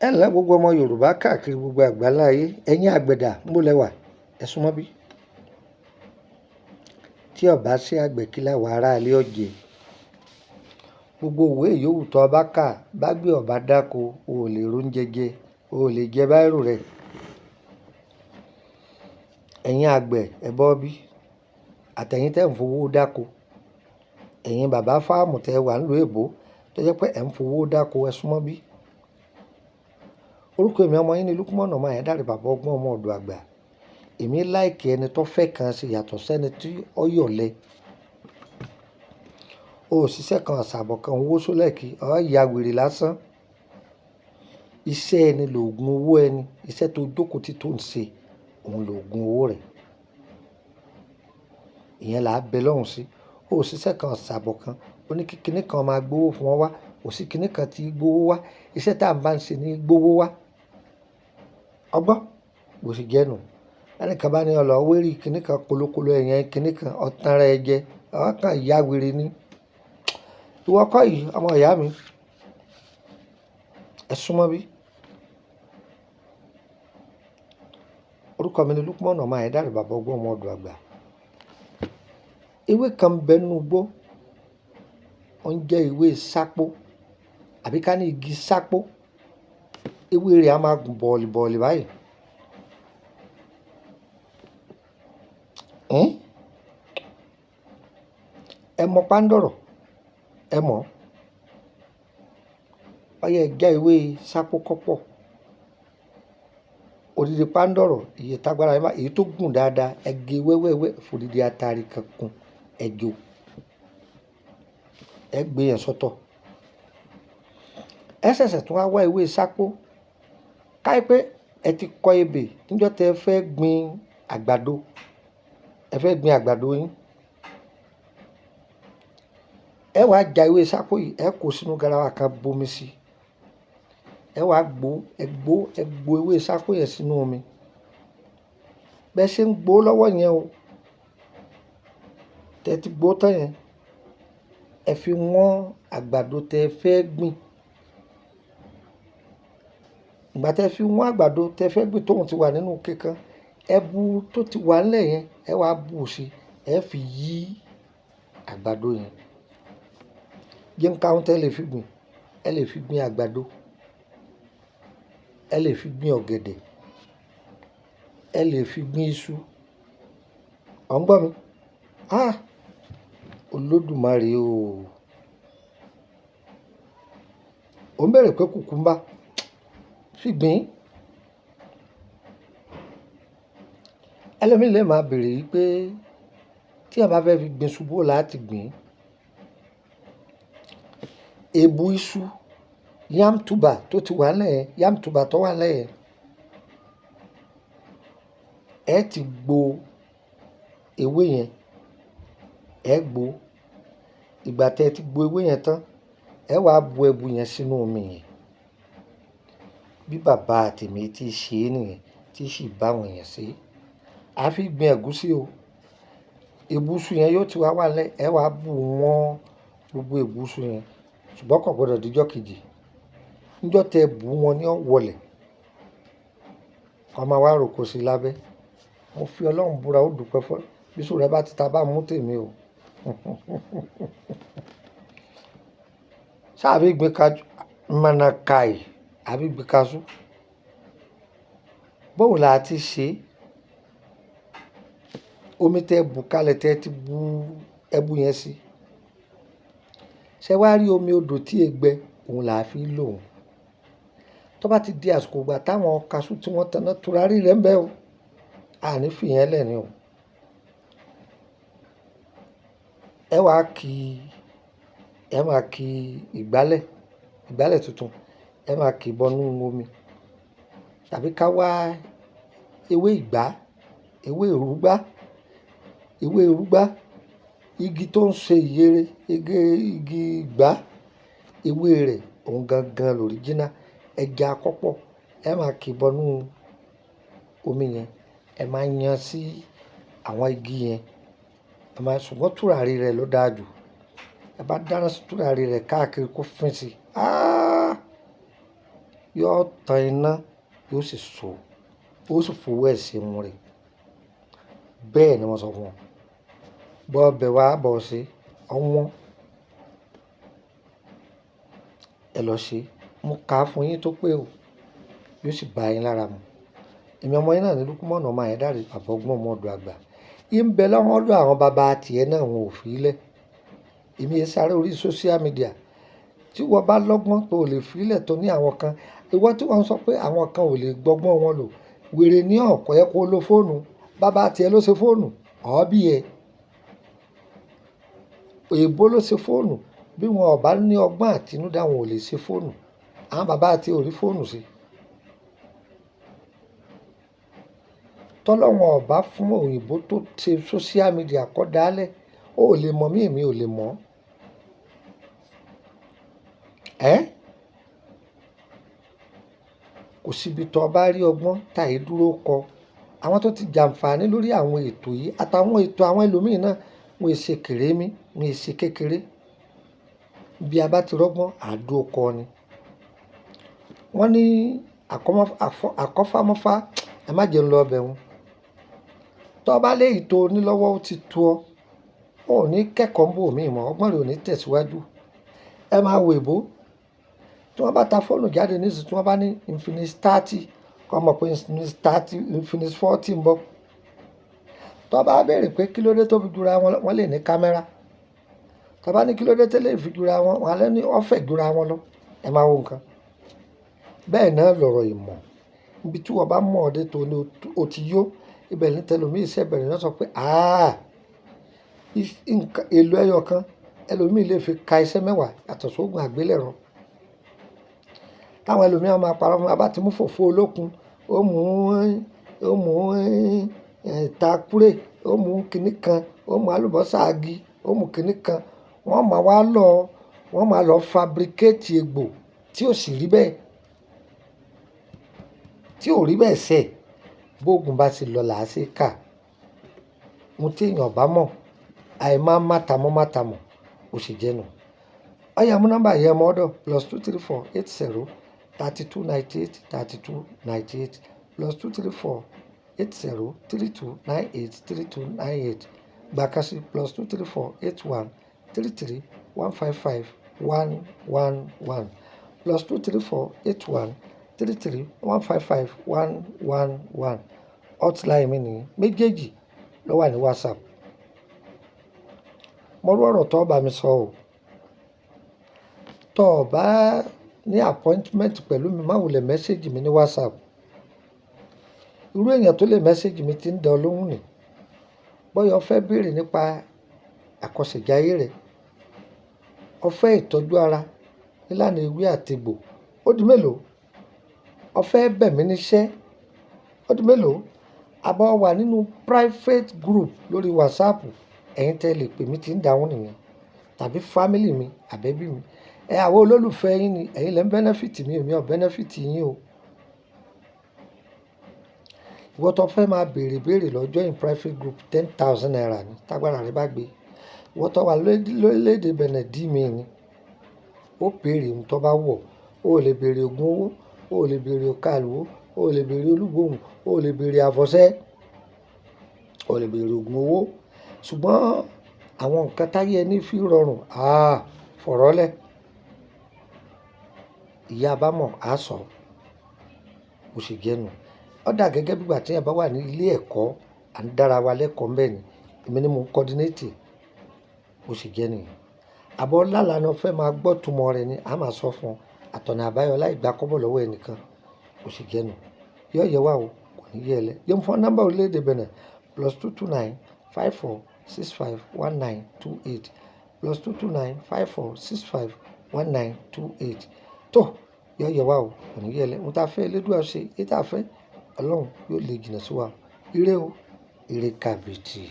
ẹ ǹlẹ́ gbogbo ọmọ Yorùbá káàkiri gbogbo àgbáláyé, ẹ̀yin àgbẹ̀dà ńbó lẹ wà? Ẹ súnmọ́ bí. Tí ó bá sí àgbẹ̀ kí làwa aráalé ó jẹ. Gbogbo ìwé yòówù tó bá kà bágbẹ̀ ó bá dáko, o ò lè róúnjẹ jẹ, o ò lè jẹ báírò rẹ̀. Ẹ̀yin àgbẹ̀ ẹ bọ́ bí. Àtẹ̀yin tẹ́ ń fowó dáko. Ẹ̀yin bàbá fáàmù tẹ́ wà nílùú èbó tó jẹ́ pé ẹ̀ ń fowó dáko, ẹ súnmọ́ bí. Orúkọ èmi ọmọ yín ni Lukman ọmọ Ayédáre bàbá ọgbọ́n ọmọ ọ̀dọ̀ àgbà. Èmi láìkì ẹni tó fẹ́ kan sí yàtọ̀ sẹ́ni tí ó yọ̀lẹ. O ò ṣiṣẹ́ kan àṣàbọ̀ kan owó sólẹ̀kì, ó ya wèrè lásán. Iṣẹ́ ẹni lòògùn owó ẹni. Iṣẹ́ tó jókòó tí tó ń ṣe, òun lòògùn owó rẹ̀. Ìyẹn là á bẹ lọ́hùn sí. O ò ṣiṣẹ́ kan àṣàbọ̀ kan, ó ní kí kinní kan máa gbówó fún ọ wá, kò sí kinní kan tí gbówó wá. Iṣẹ́ tá à ń bá ń ṣe ní gbówó wá. Ọgbọ́n bó ṣe jẹ́ nù. Ẹnìkan bá ní ọlọ́ wérí kinní kan kolokolo ẹ̀yẹn kinní kan ọ̀tán rẹ̀ jẹ, ọ̀kan ìyá wèrè ni. Ìwọ kọ́ yìí ọmọ ìyá mi, ẹ súnmọ́ bí. Orúkọ mi ni Lukman ọmọ Ayédáre bàbá ọgbọ́n ọmọ ọ̀dọ̀ àgbà. Ewé kan bẹ nínú igbó, ó ń jẹ́ ewé sápó àbí ká ní igi sápó. Ewé rẹ̀ á máa gùn bọ̀ọ̀lì báyìí. Ẹ mọ pándọ̀rọ̀, ẹ mọ̀. Ọyẹ já ewé sápó kọ́pọ̀. Odidi pándọ̀rọ̀, iye tágbára yín bá, èyí tó gùn dáadáa, ẹ gé wẹ́wẹ́wẹ́ fòdìdí atari kan kún ẹ jó. Ẹ gbé yẹn sọ́tọ̀. Ẹ ṣẹ̀ṣẹ̀ tún wá ewé sápó. Káyí pé ẹ ti kọ ebè níjọ́ tẹ fẹ́ gbin àgbàdo. Ẹ fẹ́ gbin àgbàdo yín. Ẹ wá já ewé sápó yìí, ẹ kó sínú garawa kan bomi sí. Ẹ wá gbó ewé sápó yẹn sínú omi. Bẹ́ẹ̀ ṣe ń gbó lọ́wọ́ yẹn o. Tẹ́ ti gbó tán yẹn, ẹ fi wọ́n àgbàdo tẹ fẹ́ gbìn. Ìgbà tẹ́ fi wọ́n àgbàdo tẹ fẹ́ gbìn tóun ti wà nínú kíkan, ẹbu tó ti wà nílẹ̀ yẹn, ẹ wá bù sí, ẹ fi yí àgbàdo yẹn. Yínká ohun tẹ́ lè fi gbìn, ẹ lè fi gbìn àgbàdo, ẹ lè fi gbìn ọ̀gẹ̀dẹ̀, ẹ lè fi gbìn iṣu. Ọ̀ ń gbọ́ mi? Olódùmarè o. Ó ń bèrè pé kùkúmbà fi gbìn. Ẹlòmíì lè máa bèrè yìí pé tí a bá fẹ́ fi gbìn iṣu bó láti gbìn. Èbù iṣu, yam tuber tó ti wà lẹ́yìn, yam tuber tó wà lẹ́yìn. Ẹ ti gbó ewé yẹn, ẹ gbó. Ìgbà tẹ́ ti gbó ewé yẹn tán, ẹ wá bu ẹbu yẹn sínú omi yẹn. Bí bàbá àtèmi ti ṣe é nìyẹn, tí sì bá àwọn èèyàn ṣe. A fi gbìn ẹ̀gúsí o. Èbùsù yẹn yóò ti wá wà lẹ́, ẹ wá bù wọ́n gbogbo èbùsù yẹn. Ṣùgbọ́n kò gbọdọ̀ díjọ́ kejì. Níjọ́ tẹ bù wọ́n ní ọ̀wọ̀lẹ̀. Ọmọ wa rò kó sí lábẹ́. Mo fi Ọlọ́run búra ó dùpẹ́ fún ẹ. Bí iṣu rẹ bá ti ta bá mú tèmi o. Ṣá àbí gbin kájú, mọ̀nàkáì àbí gbin kaṣú. Báwo la ti ṣe? Omi tẹ bù kalẹ̀ tẹ ti bù ẹbu yẹn sí. Ṣé wá rí omi odò tí è gbẹ, òun là á fi lò ó. Tó bá ti di àsìkò ìgbà táwọn kaṣú tí wọ́n taná tùràrí rẹ̀ ń bẹ o. A ní fi yẹn lẹ̀ ni o. Ẹ máa ki ìgbálẹ̀ tuntun. Ẹ máa kì bọnú omi. Tàbí ká wá ewé ìgbá, ewé ìrúgbá, igi tó ń ṣe ìyèrè, igi ìgbá, ewé rẹ̀ òun gangan l'original. Ẹja kọ́pọ̀, ẹ máa kì bọnú omi yẹn. Ẹ máa yan sí àwọn igi yẹn. Ṣùgbọ́n tùràrí rẹ̀ ló dáa jù. Ẹ bá dáná sí tùràrí rẹ̀ káàkiri kó fín sí. yóò tan iná, yóò sì so, ó sì fowó ẹ̀ sí irun rẹ̀. Bẹ́ẹ̀ ni wọ́n sọ fún ọ. Bọ́ ọbẹ̀ wá bọ̀ sí ọwọ́n, ẹ lọ ṣe. Mo kà á fún yín tó pé o, yóò sì bá yín lára mu. Èmi ọmọ yín náà ní Lúkúmọ̀nù ọmọ Ayédáre, bàbá ọgbọ́n ọmọ ọ̀dọ̀ àgbà. Ń bẹ lọ́wọ́ ọ̀dọ̀ àwọn bàbá tiẹ̀ náà, wọn ò fi í lẹ̀. Èmi yẹn sáré orí social media. Tí wọ́n bá lọ́gbọ́n tó lè fi í lẹ̀ tó ní àwọn kan, ìwọ tí wọ́n sọ pé àwọn kan ò lè gbọ́gbọ́n wọn lò, wèrè ní ọ̀kọ́ ẹ kó lo fóònù, bàbá tiẹ̀ ló ṣe fóònù, ọ̀ọ́bí ẹ. Òyìnbó ló ṣe fóònù, bí wọn ò bá ní ọgbọ́n àtinúdá wọn ò lè ṣe fóònù. Àwọn bàbá tiẹ̀ ò rí fóònù ṣe. Tọ́lọ́wọ́n ọba fún òyìnbó tó ṣe social media kọ́ dálẹ̀, ó lè mọ̀ mí, èmi ò lè mọ̀. Kò síbi tó bá rí ọgbọ́n tàí dúró kọ. Àwọn tó ti jàǹfààní lórí àwọn ètò yìí àtàwọn ètò àwọn ẹlòmíì náà, wọn ò ṣe kèrémí, wọn ò ṣe kékeré. Bí a bá ti rọ́gbọ́n, àdó kọ ni. Wọ́n ní àkọ́fámọ́fá, ẹ má jẹun lọ ọbẹ̀ wọn. Tọ́ bá lé ìtò onílọ́wọ́ ó ti tó ọ, ò ní kẹ́kọ̀ọ́ ń bò mí mọ́, ọgbọ́n rẹ̀ ò ní tẹ̀síwájú. Ẹ máa wo èbó. Tí wọ́n bá ta fóònù jáde nísìnyí, tí wọ́n bá ní Infinix 30, kọ́ mọ̀ pé Infinix 40 ń bọ̀. Tọ́ bá béèrè pé kí ló dé tó fi jura wọn lọ, wọ́n lè ní kámẹ́rà. Tọ́ bá ní kí ló dé tẹ́lẹ̀ fi jura wọn, wọ́n á lẹ́ ní ọ̀fẹ́ jura wọn lọ. Ẹ máa wo nǹkan. Bẹ́ẹ̀ náà lọ̀rọ̀ ìmọ̀. Ibi tí wọ́n bá mọ̀ ọ́ dé tó ní o ti yó, ibẹ̀ ní tẹlòmíì iṣẹ́ bẹ̀rẹ̀ náà sọ pé èlò ẹyọ kan ẹlòmíì lè fi ka iṣẹ́ mẹ́wàá yàtọ̀ sóògùn àgbélẹ̀rọ. Táwọn ẹlòmíì máa parọ́ fún wa, bá ti mú fòfó olókun, ó mú ìtakúrè, ó mú kinní kan, ó mú àlùbọ́sà agi, ó mú kinní kan. Wọ́n máa lọ fabricate egbò tí ò sì rí bẹ́ẹ̀. Tí ò rí bẹ́ẹ̀ sẹ́, bóògùn bá ti lọ làá sí kà. Mo tí èèyàn bá mọ̀, àìmá mátamọ̀, ó sì jẹ́nu. Ọ̀yà mú nọ́mbà yẹn mọ́ ọ́dọ̀ +234 80 32 98 32 98 +234 80 32 98 32 98. Gbàkásí +234 81 33 155 111 +234 81 33 155 111. Hotline mi nìyí. Méjèèjì ló wà ní WhatsApp. Mo rú ọ̀rọ̀ tó bá mi sọ o. Tó o bá ní appointment pẹ̀lú mi, má wulẹ̀ mẹ́sẹ̀gì mi ní WhatsApp. Irú èèyàn tó lè mẹ́sẹ̀gì mi ti ń dán lóhùn ni. Bóyá o fẹ́ béèrè nípa àkọsẹ̀jáyé rẹ̀, o fẹ́ ìtọ́jú ara nílànà ewé àtegbò, ó di mélòó? O fẹ́ bẹ̀ mí níṣẹ́, ó di mélòó? Àbọ̀ wà nínú private group lórí WhatsApp, ẹ̀yin tẹ́ lè pè mí tí ń dáhùn nìyẹn. Tàbí family mi, àbẹ́bí mi. Àwọn olólùfẹ́ yín ni, ẹ̀yin lẹ́ ń benefit mi, èmi ò benefit yín o. Ìwọ tó fẹ́ máa béèrè lọ́jọ́ in private group 10,000 naira ni, tágbára rẹ bá gbé. Ìwọ tó wà lórílẹ̀-èdè Benin dí mi ni, ó béèrè ohun tó bá wọ̀. O lè béèrè ògùn owó, o lè béèrè òkàlùwò, o lè béèrè olúgbòhùn, o lè béèrè àfọ̀ṣẹ́, o lè béèrè ògùn owó. Ṣùgbọ́n àwọn nǹkan táyé ẹni fi rọrùn, fọ̀rọ̀lẹ̀. Ìyá bá mọ̀, á sọ. Ó sì jẹ́nu. Ó dà gẹ́gẹ́ bí ìgbà tí èèyàn bá wà ní ilé ẹ̀kọ́, à ń dára wa lẹ́kọ̀ọ́ ńbẹ̀ ni. Èmi ni mo ń coordinate. Ó sì jẹ́ nìyẹn. Àbọ̀ lálàá ni o fẹ́ máa gbọ́ túmọ̀ rẹ̀ ni, a máa sọ fún ọ. Àtọ̀nà àbáyọ láì gba kọ́bọ̀ lọ́wọ́ ẹnìkan. Ó sì jẹ́nu. Yóò yẹ wá o, kò ní yẹ lẹ. Yóò fún nọ́mbà orílẹ̀-èdè Benin +229 54 65 1928 +229 54 65 1928. Tó, yóò yẹ wá o, kò ní yẹ lẹ. Ohun tá a fẹ́ Elédùà ṣe, èyí tá a fẹ́ Ọlọ́run yóò lè jìnnà sí wa. Ire o, ire kàbìtì.